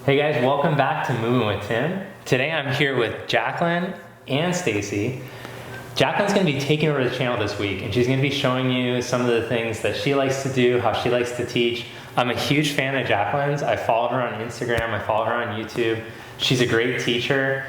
Hey guys, welcome back to Moving with Tim. Today I'm here with Jaquelyn and Stacy. Jaquelyn's going to be taking over the channel this week, and she's going to be showing you some of the things that she likes to do, how she likes to teach. I'm a huge fan of Jaquelyn's. I follow her on Instagram, I follow her on YouTube. She's a great teacher.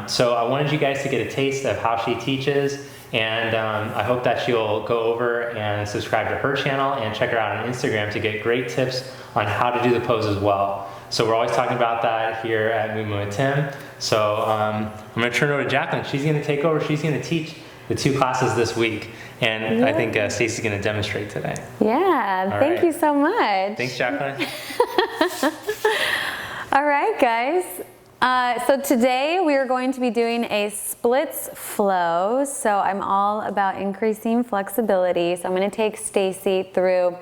So I wanted you guys to get a taste of how she teaches, and I hope that you'll go over and subscribe to her channel and check her out on Instagram to get great tips on how to do the pose as well. So we're always talking about that here at Moving with Tim. So I'm going to turn it over to Jaquelyn. She's going to take over. She's going to teach the 2 classes this week. And I think Stacey's going to demonstrate today. Yeah, thank you so much. Thanks, Jaquelyn. All right, guys. So today we are going to be doing a splits flow. So I'm all about increasing flexibility. So I'm going to take Stacy through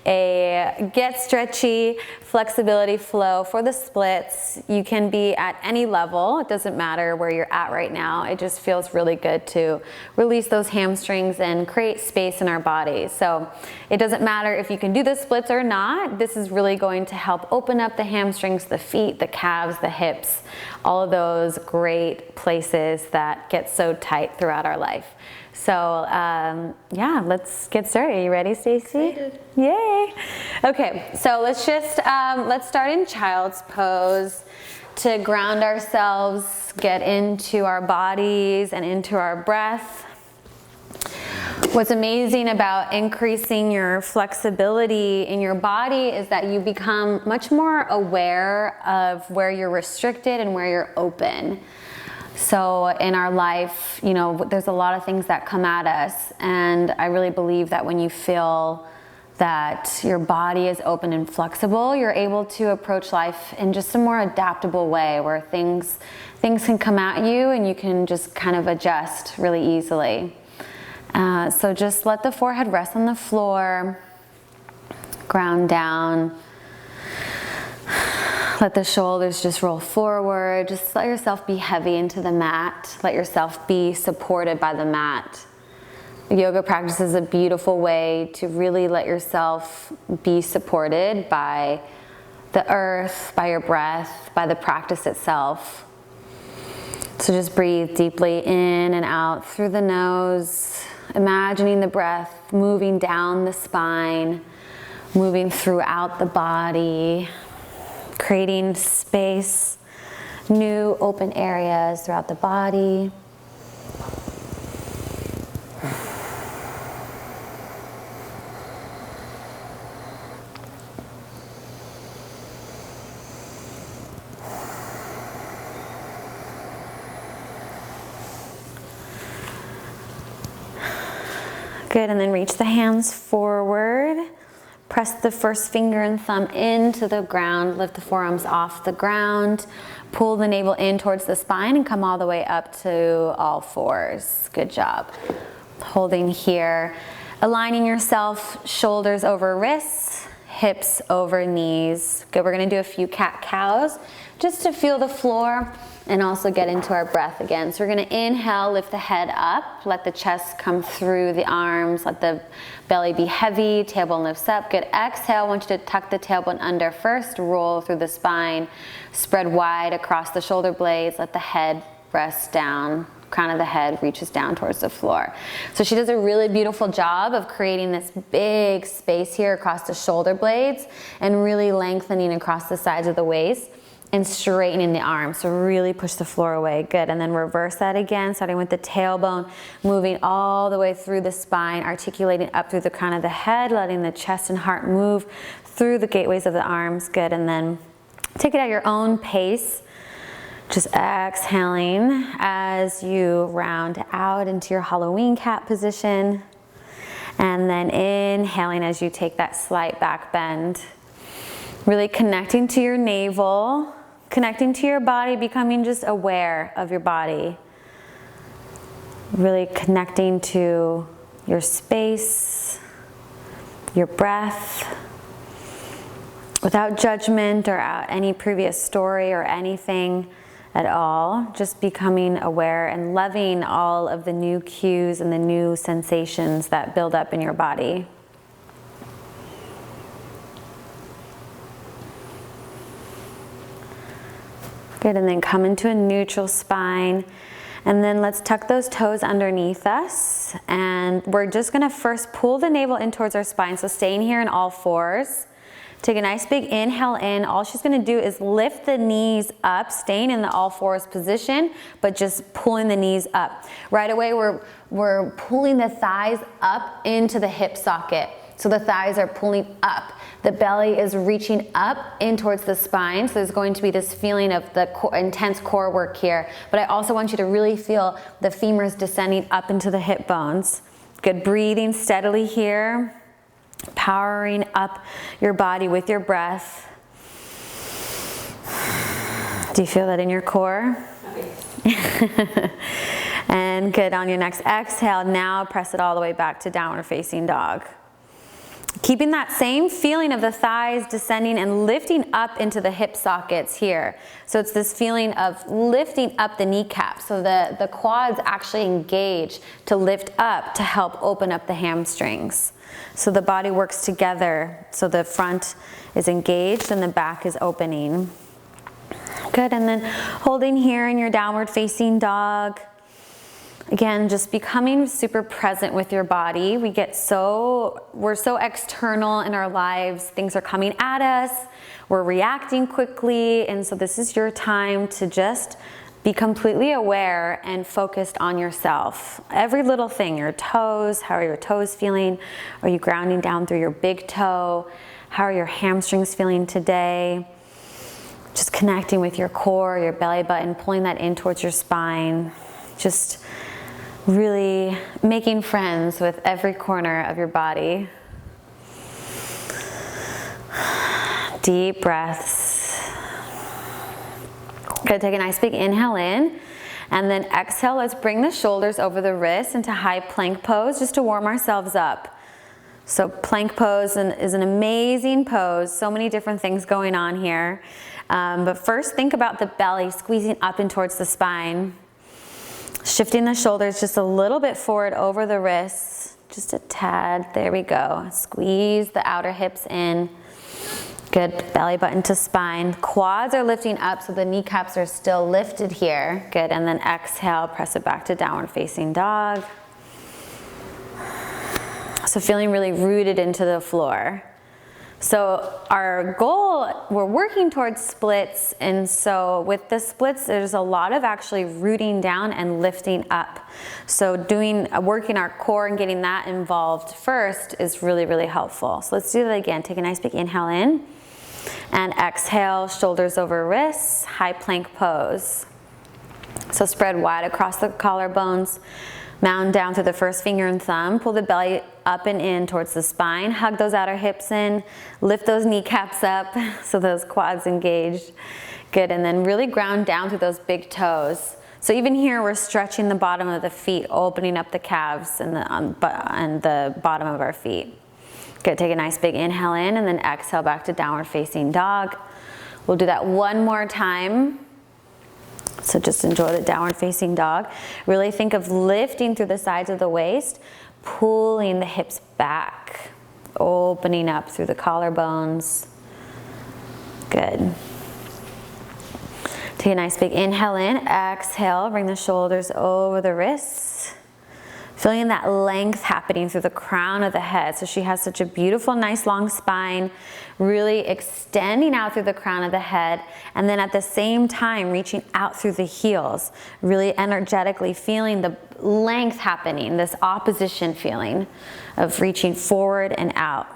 a get stretchy flexibility flow for the splits. You can be at any level. It doesn't matter where you're at right now. It just feels really good to release those hamstrings and create space in our bodies. So it doesn't matter if you can do the splits or not. This is really going to help open up the hamstrings, the feet, the calves, the hips, all of those great places that get so tight throughout our life. So yeah, let's get started. Are you ready, Stacy? Excited. Yay! Okay, so let's start in child's pose to ground ourselves, get into our bodies and into our breath. What's amazing about increasing your flexibility in your body is that you become much more aware of where you're restricted and where you're open. So in our life, you know, there's a lot of things that come at us, and I really believe that when you feel that your body is open and flexible, you're able to approach life in just a more adaptable way where things can come at you and you can just kind of adjust really easily. So just let the forehead rest on the floor, ground down. Let the shoulders just roll forward. Just let yourself be heavy into the mat. Let yourself be supported by the mat. Yoga practice is a beautiful way to really let yourself be supported by the earth, by your breath, by the practice itself. So just breathe deeply in and out through the nose, imagining the breath moving down the spine, moving throughout the body, creating space, new open areas throughout the body. Good, and then reach the hands forward. Press the first finger and thumb into the ground. Lift the forearms off the ground. Pull the navel in towards the spine and come all the way up to all fours. Good job. Holding here. Aligning yourself, shoulders over wrists, hips over knees. Good, we're gonna do a few cat-cows just to feel the floor and also get into our breath again. So we're gonna inhale, lift the head up, let the chest come through the arms, let the belly be heavy, tailbone lifts up. Good, exhale, I want you to tuck the tailbone under first, roll through the spine, spread wide across the shoulder blades, let the head rest down, crown of the head reaches down towards the floor. So she does a really beautiful job of creating this big space here across the shoulder blades and really lengthening across the sides of the waist and straightening the arms. So really push the floor away. Good, and then reverse that again, starting with the tailbone, moving all the way through the spine, articulating up through the crown of the head, letting the chest and heart move through the gateways of the arms. Good, and then take it at your own pace. Just exhaling as you round out into your Halloween cat position. And then inhaling as you take that slight back bend. Really connecting to your navel, connecting to your body, becoming just aware of your body. Really connecting to your space, your breath, without judgment or any previous story or anything at all. Just becoming aware and loving all of the new cues and the new sensations that build up in your body. Good, and then come into a neutral spine. And then let's tuck those toes underneath us. And we're just gonna first pull the navel in towards our spine. So staying here in all fours. Take a nice big inhale in. All she's gonna do is lift the knees up, staying in the all fours position, but just pulling the knees up. Right away, we're pulling the thighs up into the hip socket. So the thighs are pulling up. The belly is reaching up in towards the spine. So there's going to be this feeling of the intense core work here. But I also want you to really feel the femurs descending up into the hip bones. Good, breathing steadily here. Powering up your body with your breath. Do you feel that in your core? Okay. And good, on your next exhale, now press it all the way back to downward facing dog. Keeping that same feeling of the thighs descending and lifting up into the hip sockets here. So it's this feeling of lifting up the kneecaps. So the quads actually engage to lift up to help open up the hamstrings. So the body works together. So the front is engaged and the back is opening. Good, and then holding here in your downward facing dog. Again, just becoming super present with your body. We're so external in our lives. Things are coming at us. We're reacting quickly. And so this is your time to just be completely aware and focused on yourself. Every little thing, your toes, how are your toes feeling? Are you grounding down through your big toe? How are your hamstrings feeling today? Just connecting with your core, your belly button, pulling that in towards your spine. Just really making friends with every corner of your body. Deep breaths. Good, take a nice big inhale in, and then exhale. Let's bring the shoulders over the wrists into high plank pose just to warm ourselves up. So plank pose is an amazing pose. So many different things going on here. But first, think about the belly squeezing up and towards the spine. Shifting the shoulders just a little bit forward over the wrists, just a tad, there we go. Squeeze the outer hips in. Good, belly button to spine. Quads are lifting up so the kneecaps are still lifted here. Good, and then exhale, press it back to downward facing dog. So feeling really rooted into the floor. So our goal, we're working towards splits, and so with the splits, there's a lot of actually rooting down and lifting up. So working our core and getting that involved first is really, really helpful. So let's do that again. Take a nice big inhale in, and exhale, shoulders over wrists, high plank pose. So spread wide across the collarbones. Mound down through the first finger and thumb. Pull the belly up and in towards the spine. Hug those outer hips in. Lift those kneecaps up so those quads engaged. Good, and then really ground down through those big toes. So even here, we're stretching the bottom of the feet, opening up the calves and the bottom of our feet. Good, take a nice big inhale in, and then exhale back to downward facing dog. We'll do that one more time. So just enjoy the downward facing dog. Really think of lifting through the sides of the waist, pulling the hips back, opening up through the collarbones. Good. Take a nice big inhale in, exhale, bring the shoulders over the wrists. Feeling that length happening through the crown of the head. So she has such a beautiful, nice long spine, really extending out through the crown of the head, and then at the same time reaching out through the heels, really energetically feeling the length happening, this opposition feeling of reaching forward and out.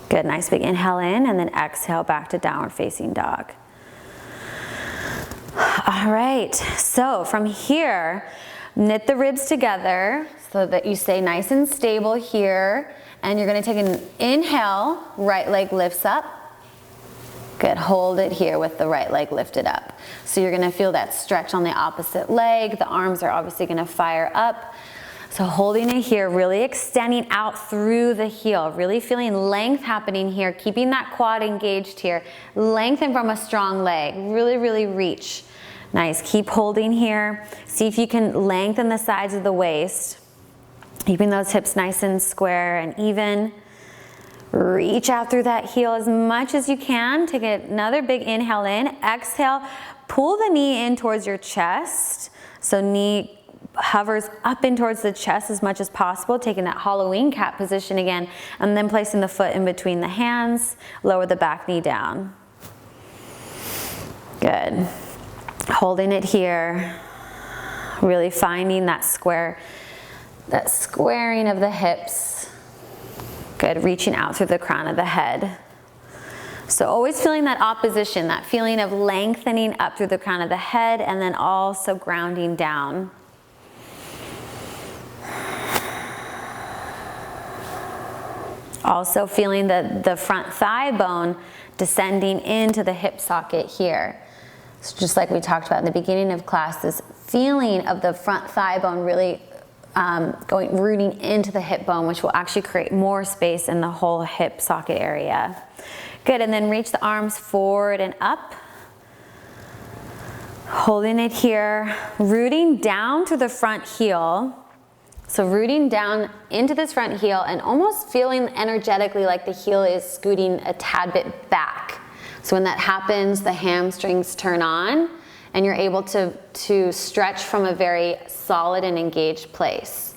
Good, nice big inhale in, and then exhale back to downward facing dog. All right, so from here, knit the ribs together so that you stay nice and stable here. And you're gonna take an inhale, right leg lifts up. Good, hold it here with the right leg lifted up. So you're gonna feel that stretch on the opposite leg. The arms are obviously gonna fire up. So holding it here, really extending out through the heel, really feeling length happening here, keeping that quad engaged here. Lengthen from a strong leg, really, really reach. Nice, keep holding here. See if you can lengthen the sides of the waist, keeping those hips nice and square and even. Reach out through that heel as much as you can. Take another big inhale in. Exhale, pull the knee in towards your chest. So knee hovers up in towards the chest as much as possible, taking that Halloween cat position again, and then placing the foot in between the hands. Lower the back knee down. Good. Holding it here. Really finding that square, that squaring of the hips. Good, reaching out through the crown of the head. So always feeling that opposition, that feeling of lengthening up through the crown of the head and then also grounding down. Also feeling the front thigh bone descending into the hip socket here. So just like we talked about in the beginning of class, this feeling of the front thigh bone really rooting into the hip bone, which will actually create more space in the whole hip socket area. Good, and then reach the arms forward and up. Holding it here, rooting down to the front heel. So rooting down into this front heel and almost feeling energetically like the heel is scooting a tad bit back. So when that happens, the hamstrings turn on and you're able to stretch from a very solid and engaged place.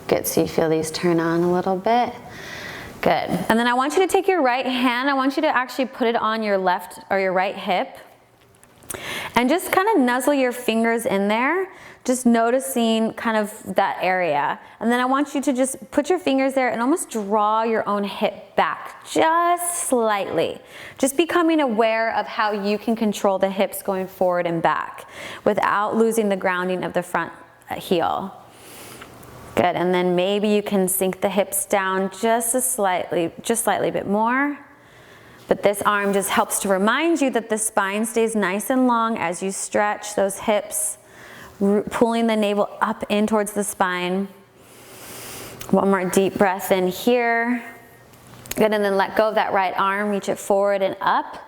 Good, so you feel these turn on a little bit. Good, and then I want you to take your right hand, I want you to actually put it on your left or your right hip and just kind of nuzzle your fingers in there, just noticing kind of that area. And then I want you to just put your fingers there and almost draw your own hip back just slightly. Just becoming aware of how you can control the hips going forward and back without losing the grounding of the front heel. Good, and then maybe you can sink the hips down just slightly bit more. But this arm just helps to remind you that the spine stays nice and long as you stretch those hips, pulling the navel up in towards the spine. One more deep breath in here. Good, and then let go of that right arm, reach it forward and up.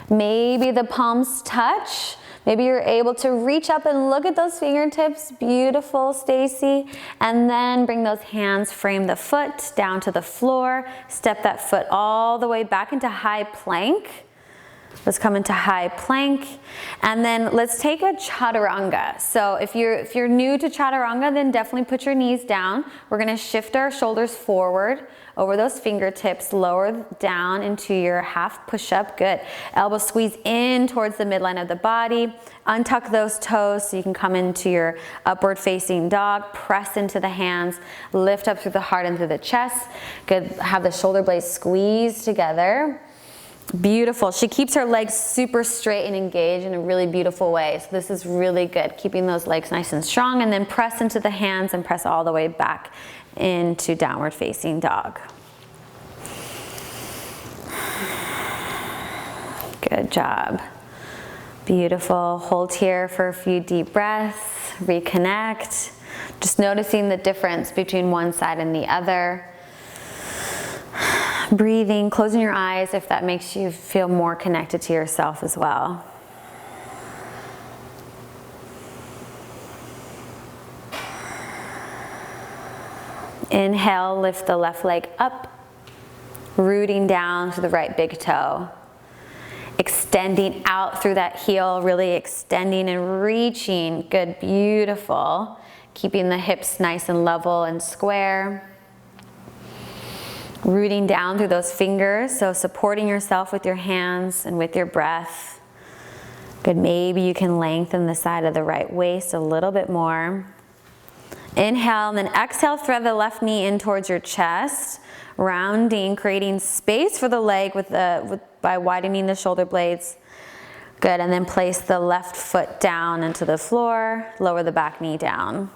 Maybe the palms touch. Maybe you're able to reach up and look at those fingertips. Beautiful, Stacy. And then bring those hands, frame the foot down to the floor. Step that foot all the way back into high plank. Let's come into high plank. And then let's take a Chaturanga. So if you're new to Chaturanga, then definitely put your knees down. We're gonna shift our shoulders forward over those fingertips, lower down into your half push-up. Good. Elbow squeeze in towards the midline of the body. Untuck those toes so you can come into your upward facing dog. Press into the hands. Lift up through the heart and through the chest. Good. Have the shoulder blades squeeze together. Beautiful. She keeps her legs super straight and engaged in a really beautiful way. So this is really good. Keeping those legs nice and strong, and then press into the hands and press all the way back into downward facing dog. Good job. Beautiful. Hold here for a few deep breaths. Reconnect. Just noticing the difference between one side and the other. Breathing, closing your eyes if that makes you feel more connected to yourself as well. Inhale, lift the left leg up, rooting down to the right big toe. Extending out through that heel, really extending and reaching. Good, beautiful. Keeping the hips nice and level and square. Rooting down through those fingers, so supporting yourself with your hands and with your breath. Good, maybe you can lengthen the side of the right waist a little bit more. Inhale, and then exhale, thread the left knee in towards your chest, rounding, creating space for the leg by widening the shoulder blades. Good, and then place the left foot down into the floor, lower the back knee down.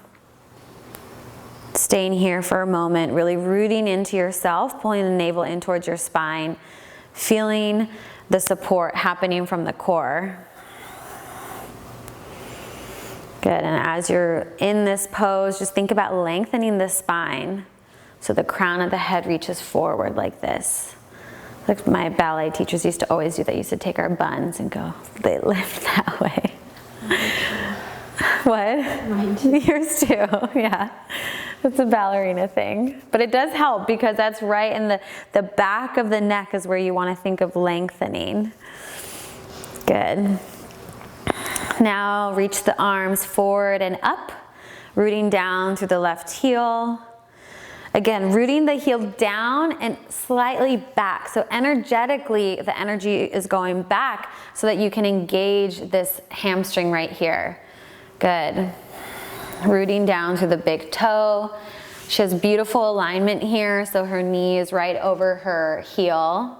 Staying here for a moment, really rooting into yourself, pulling the navel in towards your spine, feeling the support happening from the core. Good, and as you're in this pose, just think about lengthening the spine so the crown of the head reaches forward like this. Like my ballet teachers used to always do, they used to take our buns and go, they lift that way. What? Mine too. Yours too, yeah. It's a ballerina thing. But it does help because that's right in the back of the neck is where you want to think of lengthening. Good. Now reach the arms forward and up, rooting down through the left heel. Again, rooting the heel down and slightly back. So energetically, the energy is going back so that you can engage this hamstring right here. Good. Rooting down through the big toe. She has beautiful alignment here, so her knee is right over her heel.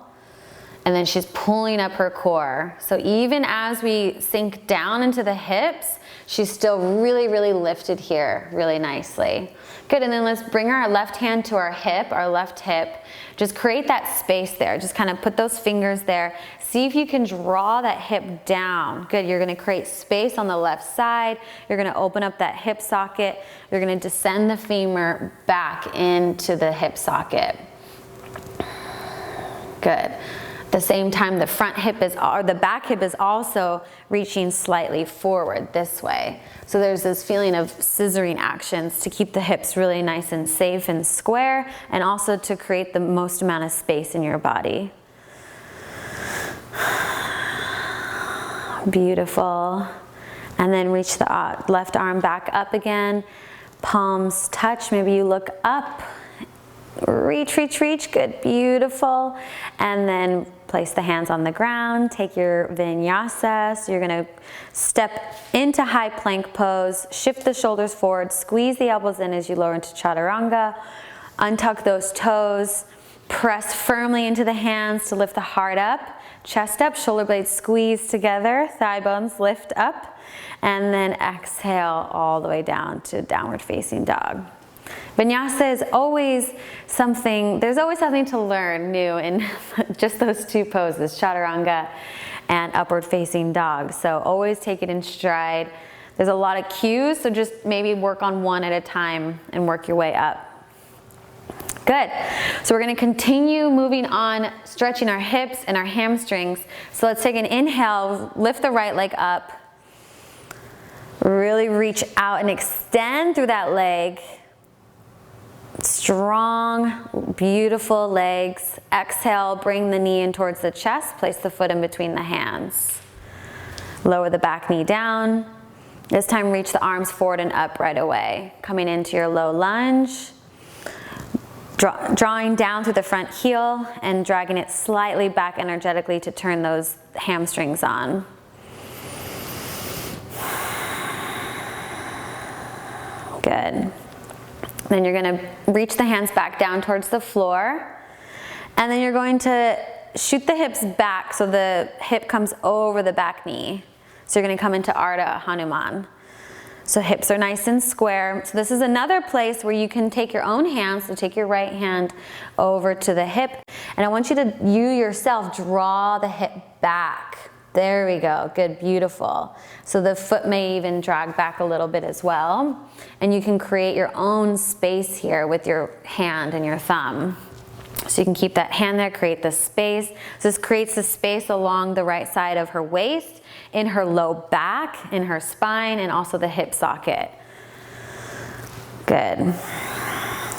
And then she's pulling up her core. So even as we sink down into the hips, she's still really, really lifted here really nicely. Good, and then let's bring our left hand to our left hip. Just create that space there. Just kind of put those fingers there. See if you can draw that hip down. Good, you're gonna create space on the left side. You're gonna open up that hip socket. You're gonna descend the femur back into the hip socket. Good. At the same time, the front hip is, or the back hip is also reaching slightly forward this way. So there's this feeling of scissoring actions to keep the hips really nice and safe and square, and also to create the most amount of space in your body. Beautiful. And then reach the left arm back up again. Palms touch, maybe you look up. Reach, reach, reach, good, beautiful. And then place the hands on the ground, take your vinyasa. So you're gonna step into high plank pose, shift the shoulders forward, squeeze the elbows in as you lower into Chaturanga, untuck those toes, press firmly into the hands to lift the heart up, chest up, shoulder blades squeeze together, thigh bones lift up, and then exhale all the way down to downward facing dog. Vinyasa is always something, there's always something to learn new in just those two poses, Chaturanga and upward facing dog. So always take it in stride. There's a lot of cues, so just maybe work on one at a time and work your way up. Good. So we're going to continue moving on, stretching our hips and our hamstrings. So let's take an inhale, lift the right leg up. Really reach out and extend through that leg. Strong, beautiful legs. Exhale, bring the knee in towards the chest. Place the foot in between the hands. Lower the back knee down. This time reach the arms forward and up right away. Coming into your low lunge. Drawing down through the front heel and dragging it slightly back energetically to turn those hamstrings on. Good. Then you're going to reach the hands back down towards the floor. And then you're going to shoot the hips back so the hip comes over the back knee. So you're going to come into Ardha Hanuman. So hips are nice and square. So this is another place where you can take your own hands. So take your right hand over to the hip. And I want you to, you yourself, draw the hip back. There we go. Good, beautiful. So the foot may even drag back a little bit as well. And you can create your own space here with your hand and your thumb. So you can keep that hand there, create the space. So this creates the space along the right side of her waist, in her low back, in her spine, and also the hip socket. Good.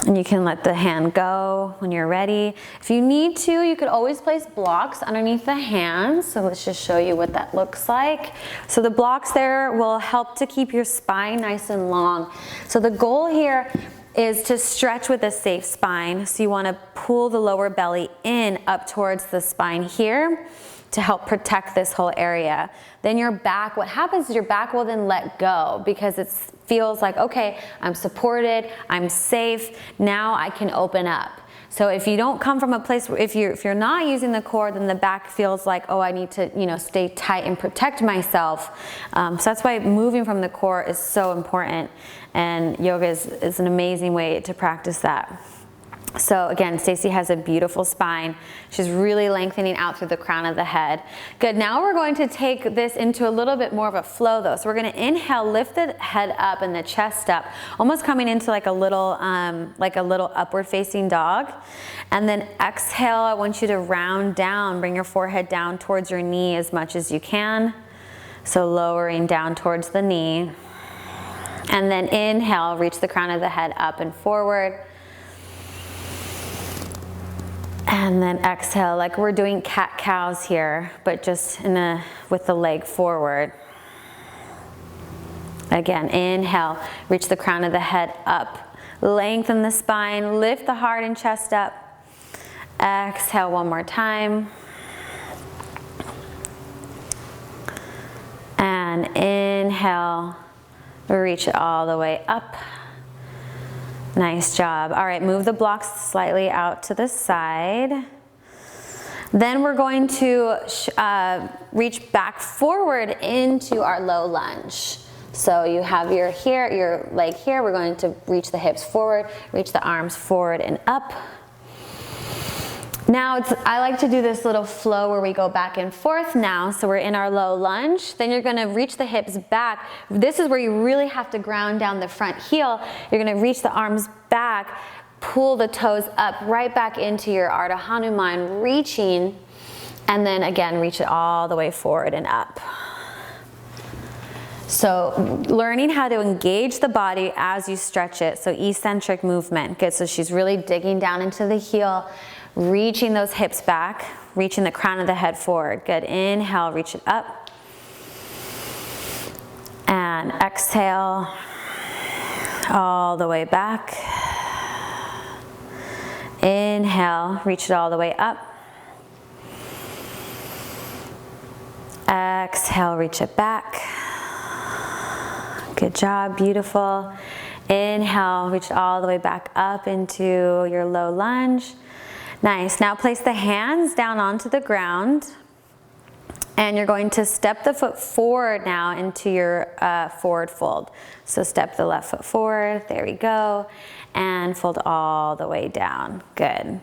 And you can let the hand go when you're ready. If you need to, you could always place blocks underneath the hands. So let's just show you what that looks like. So the blocks there will help to keep your spine nice and long. So the goal here is to stretch with a safe spine. So you want to pull the lower belly in up towards the spine here to help protect this whole area. Then your back, what happens is your back will then let go because it feels like, okay, I'm supported, I'm safe, now I can open up. So if you don't come from a place where, if you're not using the core, then the back feels like, oh, I need to, stay tight and protect myself. So that's why moving from the core is so important, and yoga is an amazing way to practice that. So again, Stacy has a beautiful spine. She's really lengthening out through the crown of the head. Good, now we're going to take this into a little bit more of a flow though. So we're gonna inhale, lift the head up and the chest up, almost coming into like a little upward facing dog. And then exhale, I want you to round down, bring your forehead down towards your knee as much as you can. So lowering down towards the knee. And then inhale, reach the crown of the head up and forward. And then exhale, like we're doing cat-cows here, but just with the leg forward. Again, inhale, reach the crown of the head up. Lengthen the spine, lift the heart and chest up. Exhale one more time. And inhale, reach it all the way up. Nice job. All right, move the blocks slightly out to the side. Then we're going to reach back forward into our low lunge. So you have your leg here. We're going to reach the hips forward, reach the arms forward and up. Now I like to do this little flow where we go back and forth now. So we're in our low lunge. Then you're gonna reach the hips back. This is where you really have to ground down the front heel. You're gonna reach the arms back, pull the toes up, right back into your Ardha Hanuman, reaching, and then again, reach it all the way forward and up. So learning how to engage the body as you stretch it. So eccentric movement. Good, so she's really digging down into the heel, reaching those hips back, reaching the crown of the head forward. Good, inhale, reach it up. And exhale, all the way back. Inhale, reach it all the way up. Exhale, reach it back. Good job, beautiful. Inhale, reach it all the way back up into your low lunge. Nice, now place the hands down onto the ground and you're going to step the foot forward now into your forward fold. So step the left foot forward, there we go, and fold all the way down, good.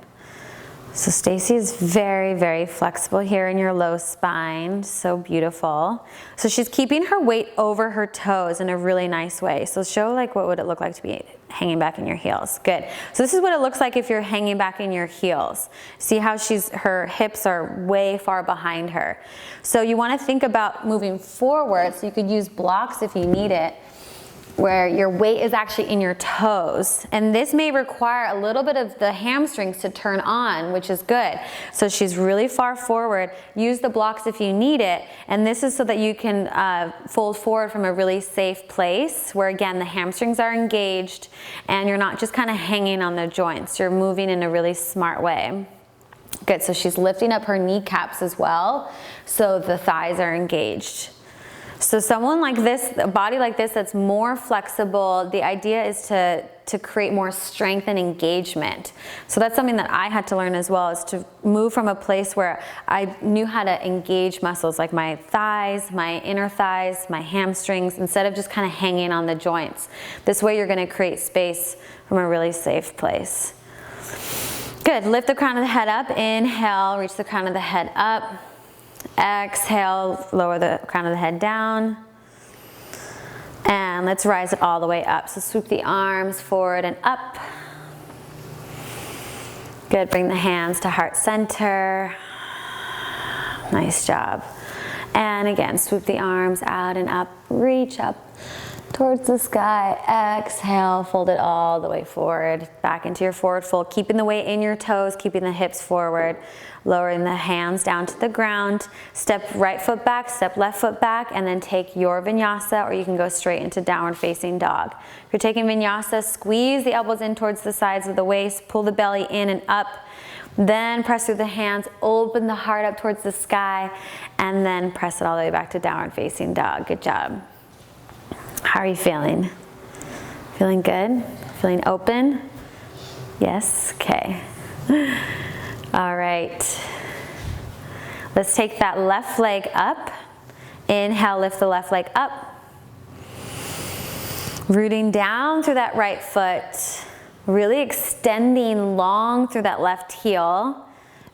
So Stacy is very, very flexible here in your low spine, so beautiful. So she's keeping her weight over her toes in a really nice way. So show like what would it look like to be hanging back in your heels, good. So this is what it looks like if you're hanging back in your heels. See how her hips are way far behind her. So you wanna think about moving forward, so you could use blocks if you need it, where your weight is actually in your toes. And this may require a little bit of the hamstrings to turn on, which is good. So she's really far forward. Use the blocks if you need it. And this is so that you can fold forward from a really safe place where again, the hamstrings are engaged and you're not just kind of hanging on the joints. You're moving in a really smart way. Good, so she's lifting up her kneecaps as well. So the thighs are engaged. So someone like this, a body like this that's more flexible, the idea is to create more strength and engagement. So that's something that I had to learn as well, is to move from a place where I knew how to engage muscles like my thighs, my inner thighs, my hamstrings, instead of just kind of hanging on the joints. This way you're gonna create space from a really safe place. Good, lift the crown of the head up, inhale, reach the crown of the head up. Exhale, lower the crown of the head down. And let's rise it all the way up. So swoop the arms forward and up. Good, bring the hands to heart center. Nice job. And again, swoop the arms out and up, reach up towards the sky. Exhale, fold it all the way forward, back into your forward fold, keeping the weight in your toes, keeping the hips forward, lowering the hands down to the ground. Step right foot back, step left foot back, and then take your vinyasa, or you can go straight into downward facing dog. If you're taking vinyasa, squeeze the elbows in towards the sides of the waist, pull the belly in and up, then press through the hands, open the heart up towards the sky, and then press it all the way back to downward facing dog. Good job. How are you feeling? Feeling good? Feeling open? Yes? Okay. All right. Let's take that left leg up. Inhale, lift the left leg up. Rooting down through that right foot. Really extending long through that left heel.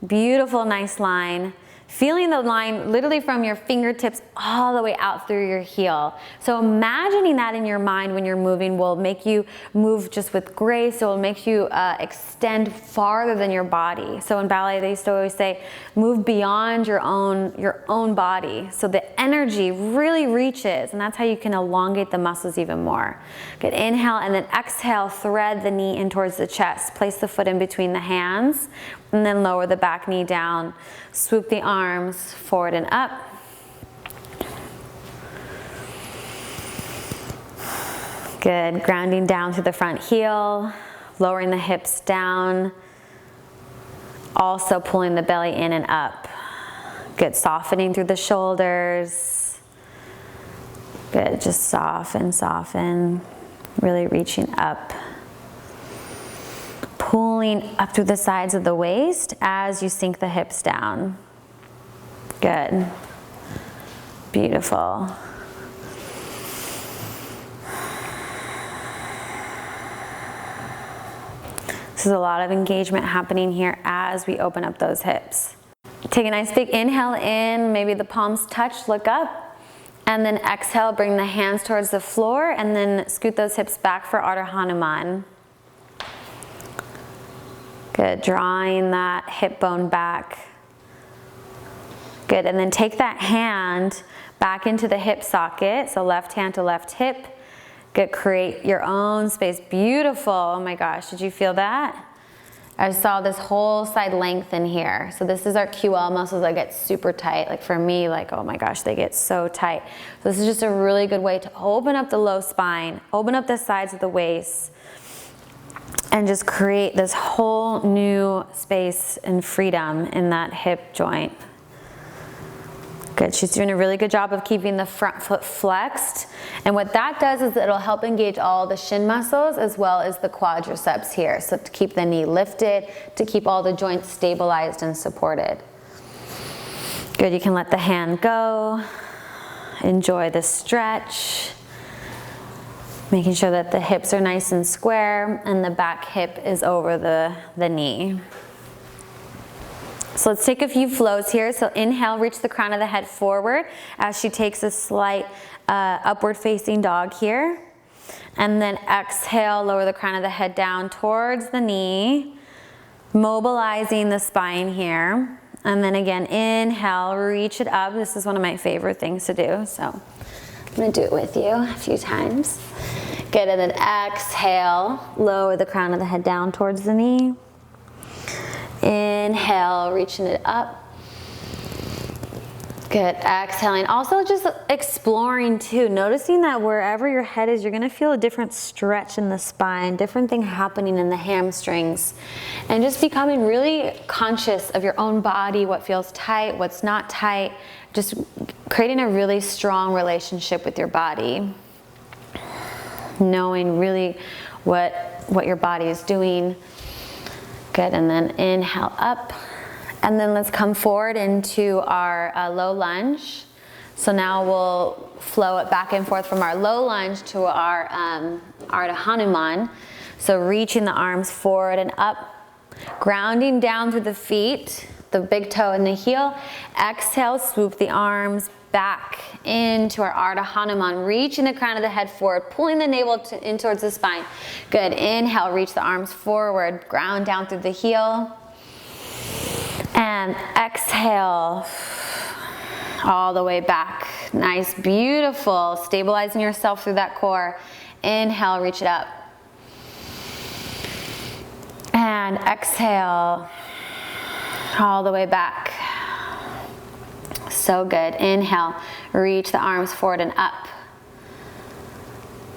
Beautiful, nice line. feeling the line literally from your fingertips all the way out through your heel. So imagining that in your mind when you're moving will make you move just with grace. It will make you extend farther than your body. So in ballet, they used to always say, move beyond your own body. So the energy really reaches, and that's how you can elongate the muscles even more. Good, inhale, and then exhale, thread the knee in towards the chest. Place the foot in between the hands, and then lower the back knee down. Swoop the arms forward and up. Good, grounding down through the front heel, lowering the hips down, also pulling the belly in and up. Good, softening through the shoulders. Good, just soften, soften, really reaching up. Pulling up through the sides of the waist as you sink the hips down. Good. Beautiful. This is a lot of engagement happening here as we open up those hips. Take a nice big inhale in, maybe the palms touch, look up, and then exhale, bring the hands towards the floor, and then scoot those hips back for Ardha Hanuman. Good, drawing that hip bone back. Good, and then take that hand back into the hip socket, so left hand to left hip. Good, create your own space. Beautiful, oh my gosh, did you feel that? I saw this whole side lengthen here. So this is our QL muscles that get super tight. Like for me, like, oh my gosh, they get so tight. So this is just a really good way to open up the low spine, open up the sides of the waist, and just create this whole new space and freedom in that hip joint. Good, she's doing a really good job of keeping the front foot flexed. And what that does is it'll help engage all the shin muscles as well as the quadriceps here. So to keep the knee lifted, to keep all the joints stabilized and supported. Good, you can let the hand go. Enjoy the stretch. Making sure that the hips are nice and square and the back hip is over the knee. So let's take a few flows here. So inhale, reach the crown of the head forward as she takes a slight upward facing dog here. And then exhale, lower the crown of the head down towards the knee, mobilizing the spine here. And then again, inhale, reach it up. This is one of my favorite things to do. So I'm gonna do it with you a few times. Good, and then exhale, lower the crown of the head down towards the knee. Inhale, reaching it up. Good, exhaling. Also just exploring too, noticing that wherever your head is, you're gonna feel a different stretch in the spine, different thing happening in the hamstrings, and just becoming really conscious of your own body, what feels tight, what's not tight, just creating a really strong relationship with your body. Knowing really what your body is doing. Good, and then inhale up. And then let's come forward into our low lunge. So now we'll flow it back and forth from our low lunge to our Ardha Hanuman. So reaching the arms forward and up, grounding down through the feet, the big toe and the heel. Exhale, swoop the arms back into our Ardha Hanuman, reaching the crown of the head forward, pulling the navel in towards the spine. Good, inhale, reach the arms forward, ground down through the heel. And exhale, all the way back. Nice, beautiful, stabilizing yourself through that core. Inhale, reach it up. And exhale, all the way back. So good. Inhale, reach the arms forward and up.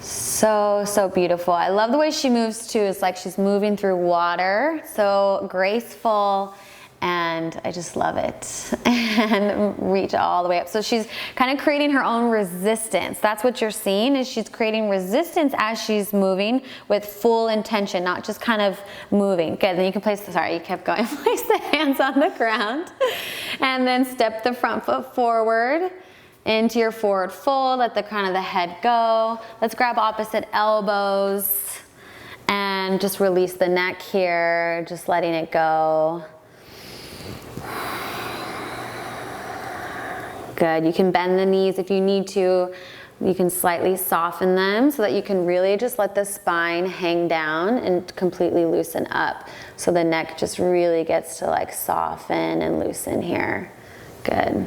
So beautiful. I love the way she moves too. It's like she's moving through water. So graceful, and I just love it. And reach all the way up. So she's kind of creating her own resistance. That's what you're seeing, is she's creating resistance as she's moving with full intention, not just kind of moving. Good, then you can place, sorry, you kept going. Place the hands on the ground. And then step the front foot forward into your forward fold. Let the crown of the head go. Let's grab opposite elbows and just release the neck here, just letting it go. Good. You can bend the knees if you need to. You can slightly soften them so that you can really just let the spine hang down and completely loosen up. So the neck just really gets to like soften and loosen here. Good.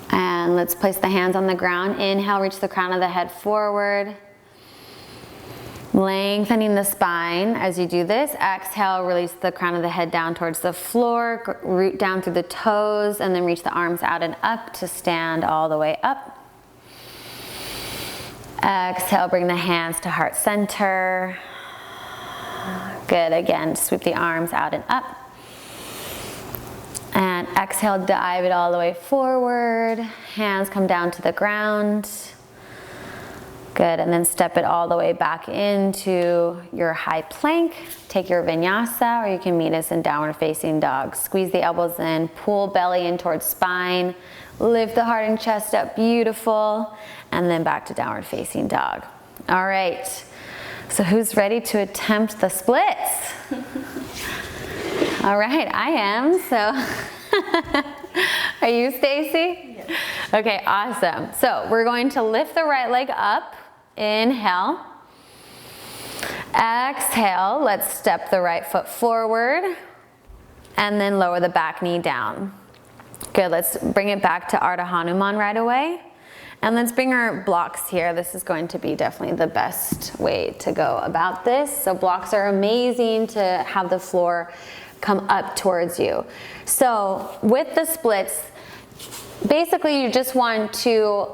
And let's place the hands on the ground. Inhale, reach the crown of the head forward. Lengthening the spine as you do this. Exhale, release the crown of the head down towards the floor, root down through the toes, and then reach the arms out and up to stand all the way up. Exhale, bring the hands to heart center. Good, again, sweep the arms out and up. And exhale, dive it all the way forward. Hands come down to the ground. Good, and then step it all the way back into your high plank. Take your vinyasa, or you can meet us in downward facing dog. Squeeze the elbows in, pull belly in towards spine, lift the heart and chest up, beautiful, and then back to downward facing dog. All right, so who's ready to attempt the splits? All right, I am, so. Are you, Stacy? Yes. Okay, awesome. So we're going to lift the right leg up. Inhale. Exhale, let's step the right foot forward and then lower the back knee down. Good, let's bring it back to Ardha Hanuman right away. And let's bring our blocks here. This is going to be definitely the best way to go about this. So blocks are amazing to have the floor come up towards you. So with the splits, basically you just want to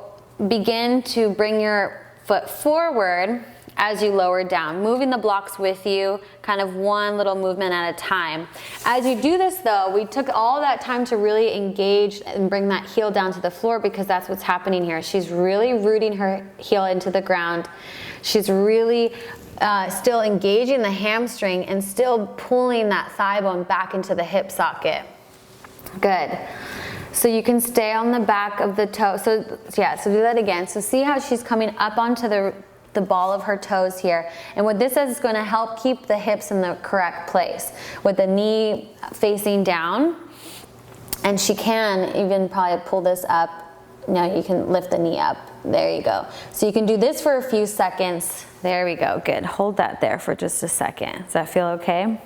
begin to bring your foot forward as you lower down, moving the blocks with you, kind of one little movement at a time. As you do this though, we took all that time to really engage and bring that heel down to the floor, because that's what's happening here. She's really rooting her heel into the ground. She's really still engaging the hamstring and still pulling that thigh bone back into the hip socket. Good. So you can stay on the back of the toe. So yeah, so do that again. So see how she's coming up onto the ball of her toes here. And what this is going to help keep the hips in the correct place with the knee facing down. And she can even probably pull this up. Now you can lift the knee up. There you go. So you can do this for a few seconds. There we go. Good. Hold that there for just a second. Does that feel okay?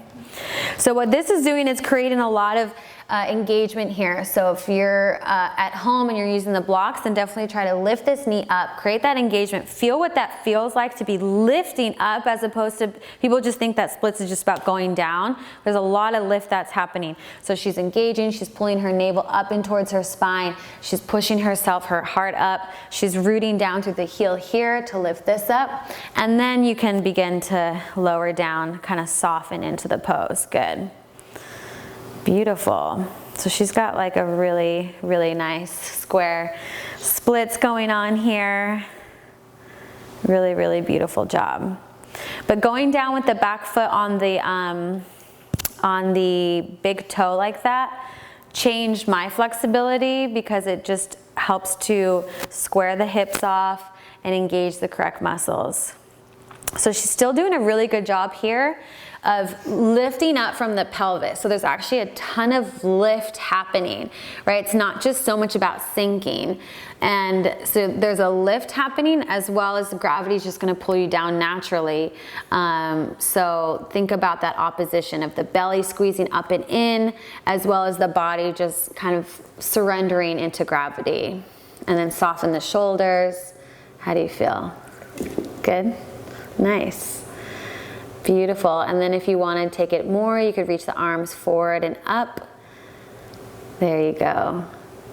So what this is doing is creating a lot of engagement here. So if you're at home and you're using the blocks, then definitely try to lift this knee up, create that engagement, feel what that feels like to be lifting up, as opposed to people just think that splits is just about going down. There's a lot of lift that's happening. So she's engaging, she's pulling her navel up in towards her spine, she's pushing herself, her heart up, she's rooting down through the heel here to lift this up, and then you can begin to lower down, kind of soften into the pose. Good. Beautiful. So she's got like a really, really nice square splits going on here. Really, really beautiful job. But going down with the back foot on the big toe like that changed my flexibility, because it just helps to square the hips off and engage the correct muscles. So she's still doing a really good job here of lifting up from the pelvis. So there's actually a ton of lift happening, right? It's not just so much about sinking. And so there's a lift happening, as well as gravity is just going to pull you down naturally. So think about that opposition of the belly squeezing up and in, as well as the body just kind of surrendering into gravity. And then soften the shoulders. How do you feel? Good? Nice. Beautiful. And then if you want to take it more, you could reach the arms forward and up. There you go.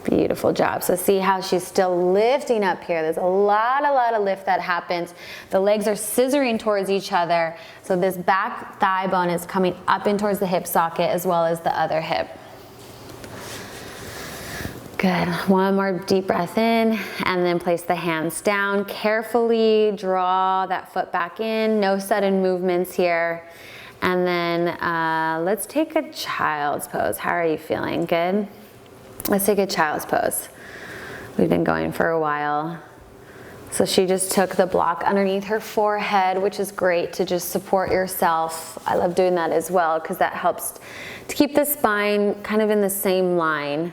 Beautiful job. So see how she's still lifting up here. There's a lot of lift that happens. The legs are scissoring towards each other. So this back thigh bone is coming up in towards the hip socket, as well as the other hip. Good. One more deep breath in, and then place the hands down. Carefully draw that foot back in. No sudden movements here. And then let's take a child's pose. How are you feeling? Good? Let's take a child's pose. We've been going for a while. So she just took the block underneath her forehead, which is great to just support yourself. I love doing that as well because that helps to keep the spine kind of in the same line.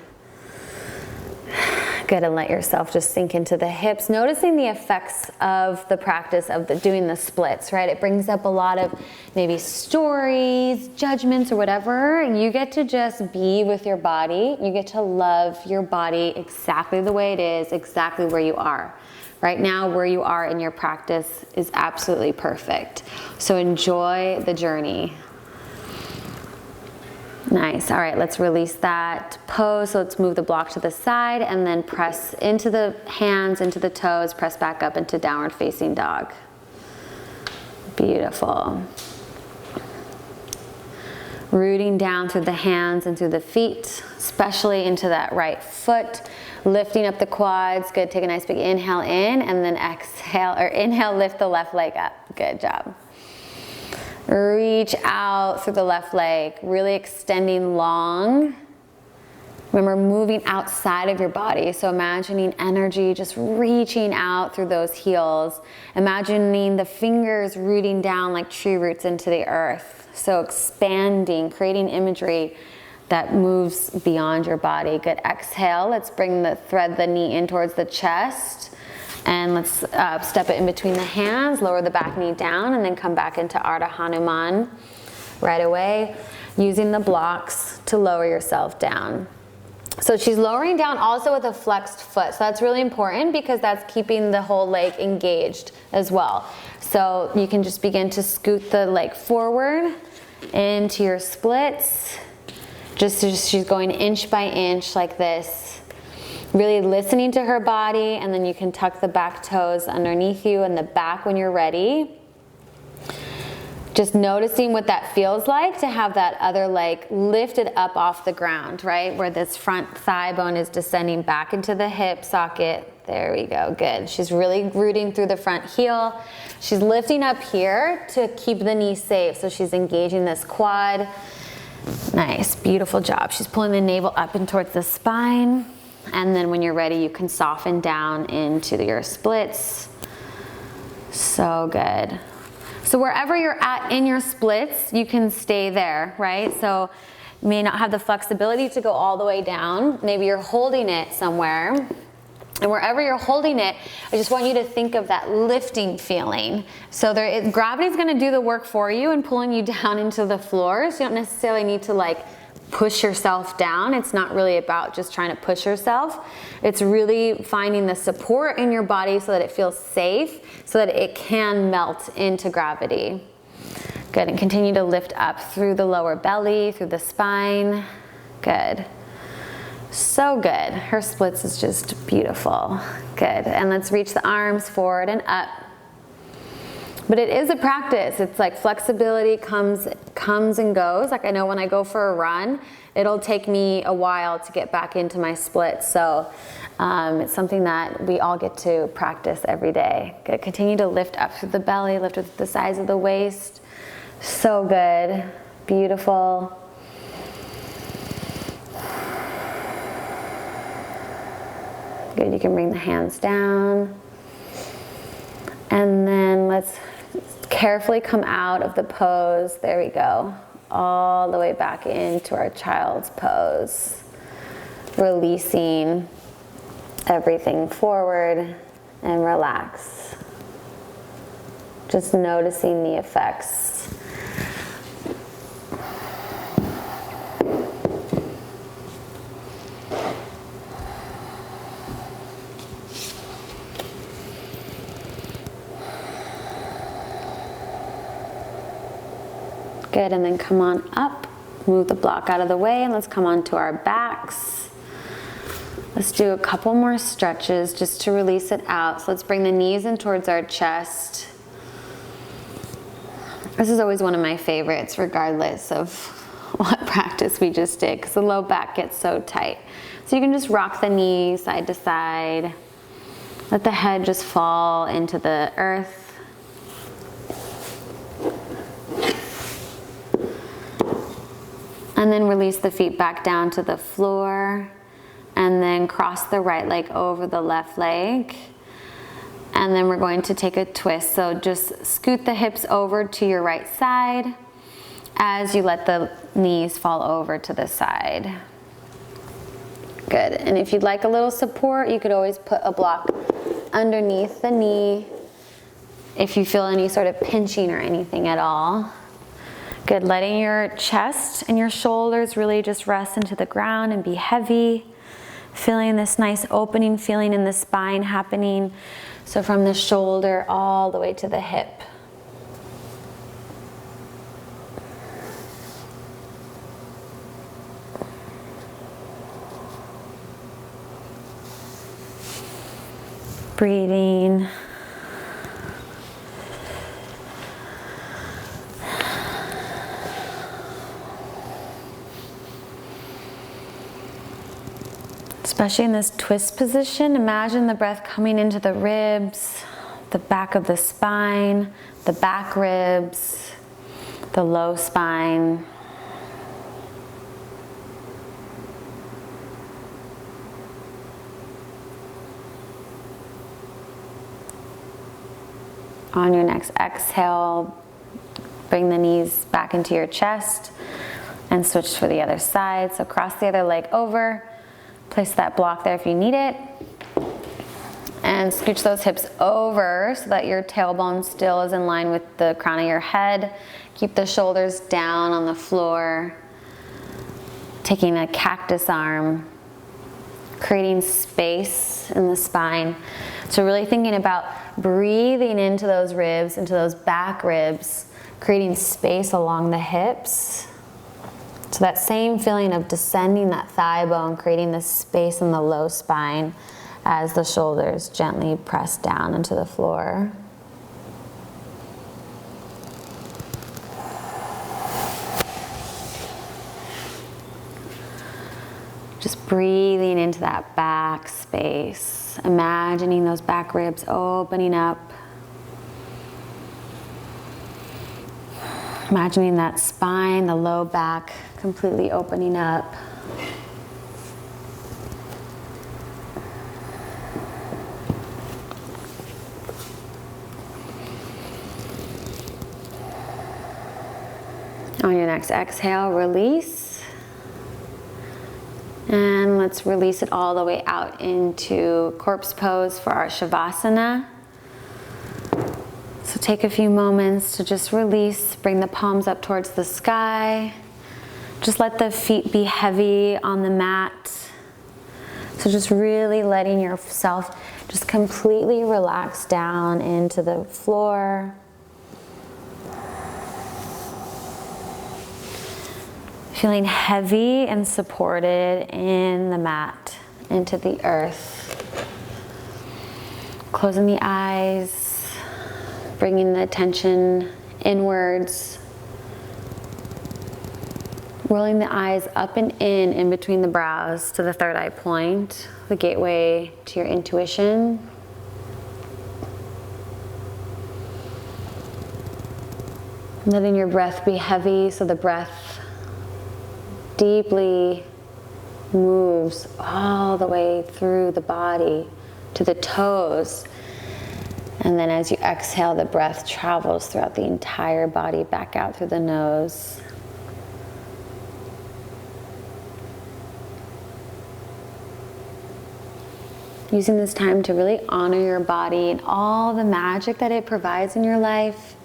Good, and let yourself just sink into the hips, noticing the effects of the practice of doing the splits, right? It brings up a lot of maybe stories, judgments, or whatever, and you get to just be with your body. You get to love your body exactly the way it is, exactly where you are. Right now, where you are in your practice is absolutely perfect. So enjoy the journey. Nice. All right, let's release that pose. So let's move the block to the side and then press into the hands, into the toes, press back up into downward facing dog. Beautiful. Rooting down through the hands and through the feet, especially into that right foot. Lifting up the quads. Good. Take a nice big inhale in and then exhale, or inhale, lift the left leg up. Good job. Reach out through the left leg, really extending long. Remember, moving outside of your body. So imagining energy just reaching out through those heels. Imagining the fingers rooting down like tree roots into the earth. So expanding, creating imagery that moves beyond your body. Good. Exhale. Let's thread the knee in towards the chest. And let's step it in between the hands, lower the back knee down, and then come back into Ardha Hanuman right away, using the blocks to lower yourself down. So she's lowering down also with a flexed foot. So that's really important because that's keeping the whole leg engaged as well. So you can just begin to scoot the leg forward into your splits. She's going inch by inch like this. Really listening to her body, and then you can tuck the back toes underneath you and the back when you're ready. Just noticing what that feels like to have that other leg lifted up off the ground, right? Where this front thigh bone is descending back into the hip socket. There we go, good. She's really rooting through the front heel. She's lifting up here to keep the knee safe, so she's engaging this quad. Nice, beautiful job. She's pulling the navel up and towards the spine. And then when you're ready, you can soften down into your splits. So good. So wherever you're at in your splits, you can stay there, right? So you may not have the flexibility to go all the way down. Maybe you're holding it somewhere. And wherever you're holding it, I just want you to think of that lifting feeling. So gravity is going to do the work for you and pulling you down into the floor. So you don't necessarily need to like push yourself down. It's not really about just trying to push yourself. It's really finding the support in your body so that it feels safe, so that it can melt into gravity. Good, and continue to lift up through the lower belly, through the spine. Good. So good. Her splits is just beautiful. Good, and let's reach the arms forward and up. But it is a practice. It's like flexibility comes and goes. Like I know when I go for a run, it'll take me a while to get back into my splits. So it's something that we all get to practice every day. Good. Continue to lift up through the belly, lift with the sides of the waist. So good. Beautiful. Good. You can bring the hands down. And then let's carefully come out of the pose. There we go. All the way back into our child's pose. Releasing everything forward and relax. Just noticing the effects. Good, and then come on up, move the block out of the way, and let's come on to our backs. Let's do a couple more stretches just to release it out. So let's bring the knees in towards our chest. This is always one of my favorites, regardless of what practice we just did, because the low back gets so tight. So you can just rock the knees side to side. Let the head just fall into the earth. And then release the feet back down to the floor. And then cross the right leg over the left leg. And then we're going to take a twist. So just scoot the hips over to your right side as you let the knees fall over to the side. Good. And if you'd like a little support, you could always put a block underneath the knee if you feel any sort of pinching or anything at all. Good. Letting your chest and your shoulders really just rest into the ground and be heavy. Feeling this nice opening feeling in the spine happening. So from the shoulder all the way to the hip. Breathing. Especially in this twist position, imagine the breath coming into the ribs, the back of the spine, the back ribs, the low spine. On your next exhale, bring the knees back into your chest and switch for the other side. So cross the other leg over. Place that block there if you need it. And scooch those hips over so that your tailbone still is in line with the crown of your head. Keep the shoulders down on the floor. Taking a cactus arm. Creating space in the spine. So really thinking about breathing into those ribs, into those back ribs. Creating space along the hips. So that same feeling of descending that thigh bone, creating this space in the low spine as the shoulders gently press down into the floor. Just breathing into that back space, imagining those back ribs opening up. Imagining that spine, the low back, completely opening up. On your next exhale, release. And let's release it all the way out into corpse pose for our Shavasana. So take a few moments to just release, bring the palms up towards the sky. Just let the feet be heavy on the mat. So just really letting yourself just completely relax down into the floor. Feeling heavy and supported in the mat, into the earth. Closing the eyes, bringing the attention inwards. Rolling the eyes up and in between the brows to the third eye point, the gateway to your intuition. Letting your breath be heavy so the breath deeply moves all the way through the body to the toes. And then as you exhale, the breath travels throughout the entire body back out through the nose. Using this time to really honor your body and all the magic that it provides in your life.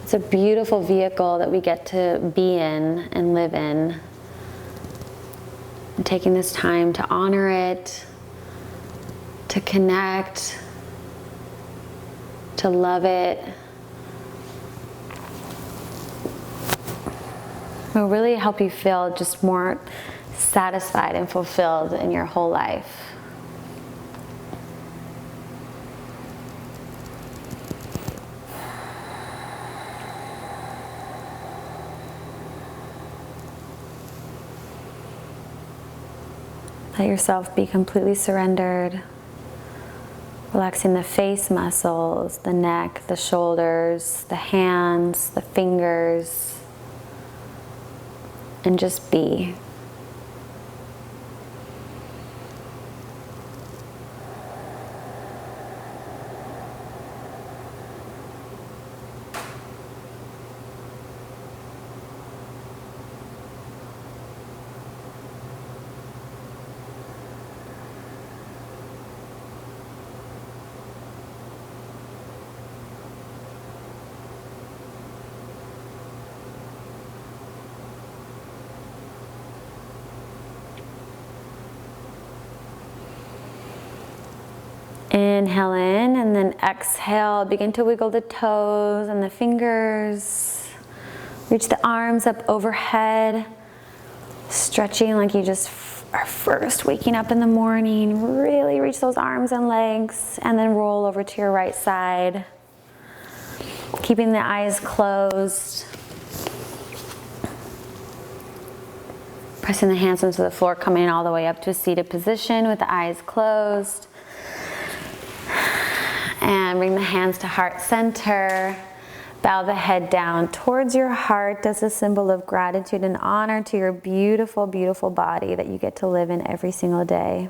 It's a beautiful vehicle that we get to be in and live in. And taking this time to honor it, to connect, to love it. Will really help you feel just more satisfied and fulfilled in your whole life. Let yourself be completely surrendered. Relaxing the face muscles, the neck, the shoulders, the hands, the fingers. And just be. Inhale in, and then exhale. Begin to wiggle the toes and the fingers. Reach the arms up overhead. Stretching like you just are first waking up in the morning. Really reach those arms and legs, and then roll over to your right side. Keeping the eyes closed. Pressing the hands into the floor, coming all the way up to a seated position with the eyes closed. And bring the hands to heart center. Bow the head down towards your heart as a symbol of gratitude and honor to your beautiful, beautiful body that you get to live in every single day.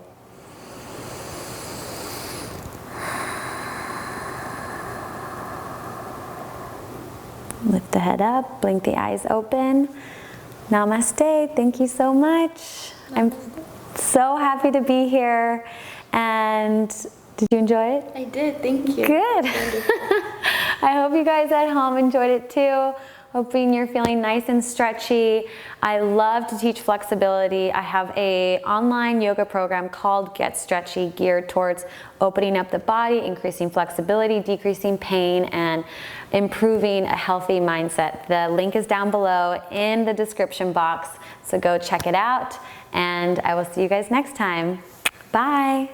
Lift the head up, blink the eyes open. Namaste, thank you so much. I'm so happy to be here. And did you enjoy it? I did, thank you. Good. I hope you guys at home enjoyed it too. Hoping you're feeling nice and stretchy. I love to teach flexibility. I have an online yoga program called Get Stretchy, geared towards opening up the body, increasing flexibility, decreasing pain, and improving a healthy mindset. The link is down below in the description box, so go check it out, and I will see you guys next time. Bye.